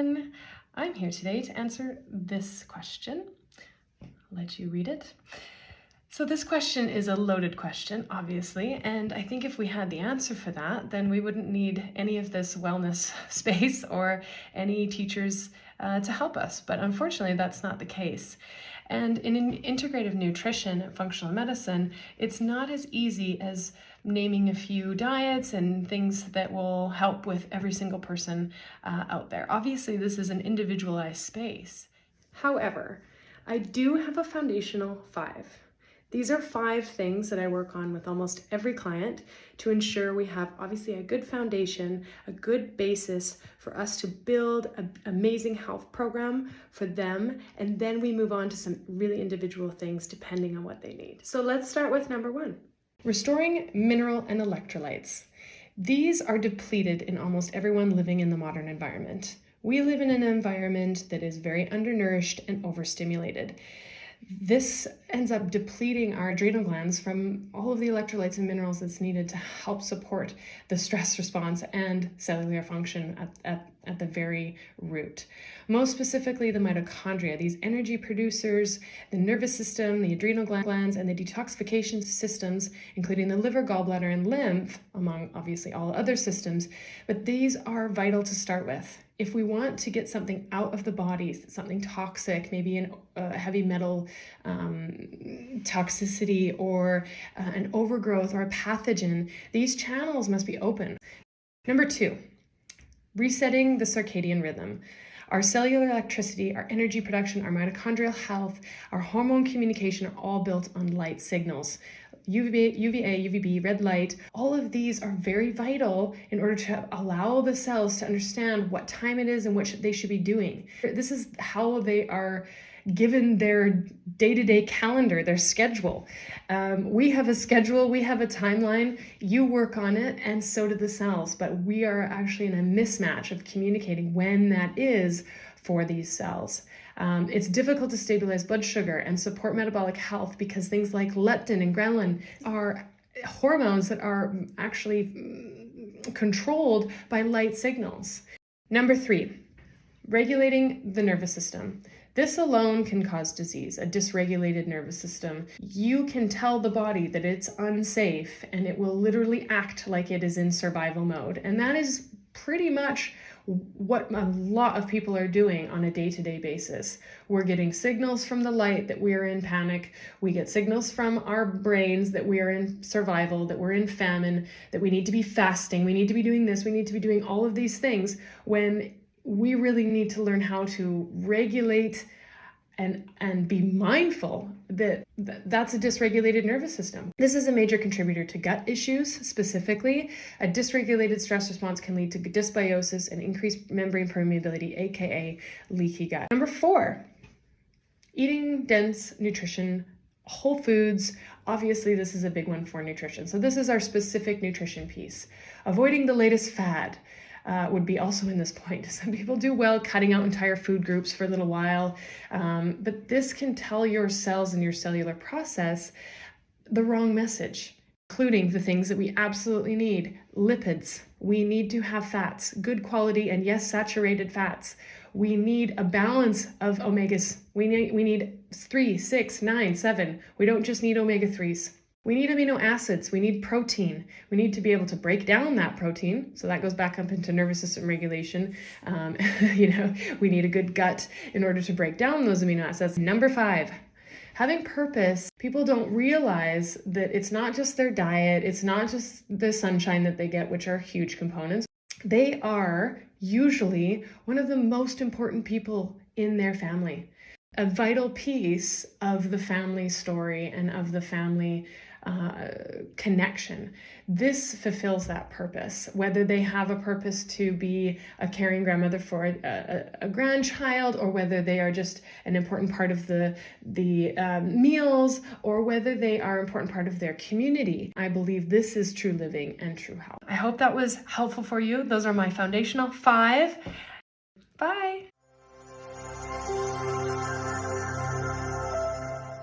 everyone. I'm here today to answer this question. I'll let you read it. So this question is a loaded question, obviously, and I think if we had the answer for that, then we wouldn't need any of this wellness space or any teachers to help us. But unfortunately, that's not the case. And in integrative nutrition and functional medicine, it's not as easy as naming a few diets and things that will help with every single person out there. Obviously, this is an individualized space. However, I do have a foundational 5. These are 5 things that I work on with almost every client to ensure we have obviously a good foundation, a good basis for us to build an amazing health program for them, and then we move on to some really individual things depending on what they need. So let's start with number 1. Restoring mineral and electrolytes. These are depleted in almost everyone living in the modern environment. We live in an environment that is very undernourished and overstimulated. This ends up depleting our adrenal glands from all of the electrolytes and minerals that's needed to help support the stress response and cellular function at the very root. Most specifically, the mitochondria, these energy producers, the nervous system, the adrenal glands, and the detoxification systems, including the liver, gallbladder, and lymph, among obviously all other systems. But these are vital to start with. If we want to get something out of the body, something toxic, maybe a heavy metal toxicity or an overgrowth or a pathogen, these channels must be open. Number 2, resetting the circadian rhythm. Our cellular electricity, our energy production, our mitochondrial health, our hormone communication are all built on light signals. UVA, UVB, red light, all of these are very vital in order to allow the cells to understand what time it is and what they should be doing. This is how they are given their day-to-day calendar, their schedule. We have a schedule, we have a timeline, you work on it, and so do the cells, but we are actually in a mismatch of communicating when that is for these cells. It's difficult to stabilize blood sugar and support metabolic health because things like leptin and ghrelin are hormones that are actually controlled by light signals. Number 3, regulating the nervous system. This alone can cause disease, a dysregulated nervous system. You can tell the body that it's unsafe and it will literally act like it is in survival mode. And that is pretty much what a lot of people are doing on a day-to-day basis. We're getting signals from the light that we are in panic. We get signals from our brains that we are in survival, that we're in famine, that we need to be fasting, we need to be doing this, we need to be doing all of these things, when we really need to learn how to regulate and be mindful that that's a dysregulated nervous system. This is a major contributor to gut issues. Specifically, a dysregulated stress response can lead to dysbiosis and increased membrane permeability, aka leaky gut. Number 4, eating dense nutrition, whole foods. Obviously, this is a big one for nutrition. So this is our specific nutrition piece. Avoiding the latest fad would be also in this point. Some people do well cutting out entire food groups for a little while, but this can tell your cells and your cellular process the wrong message, including the things that we absolutely need. Lipids, we need to have fats, good quality and yes, saturated fats. We need a balance of omegas. We need 3, 6, 9, 7. We don't just need omega-3s. We need amino acids, we need protein. We need to be able to break down that protein. So that goes back up into nervous system regulation. We need a good gut in order to break down those amino acids. Number 5, having purpose. People don't realize that it's not just their diet, it's not just the sunshine that they get, which are huge components. They are usually one of the most important people in their family. A vital piece of the family story and of the family connection. This fulfills that purpose, whether they have a purpose to be a caring grandmother for a grandchild, or whether they are just an important part of the meals, or whether they are an important part of their community. I believe this is true living and true health. I hope that was helpful for you. Those are my foundational 5. Bye.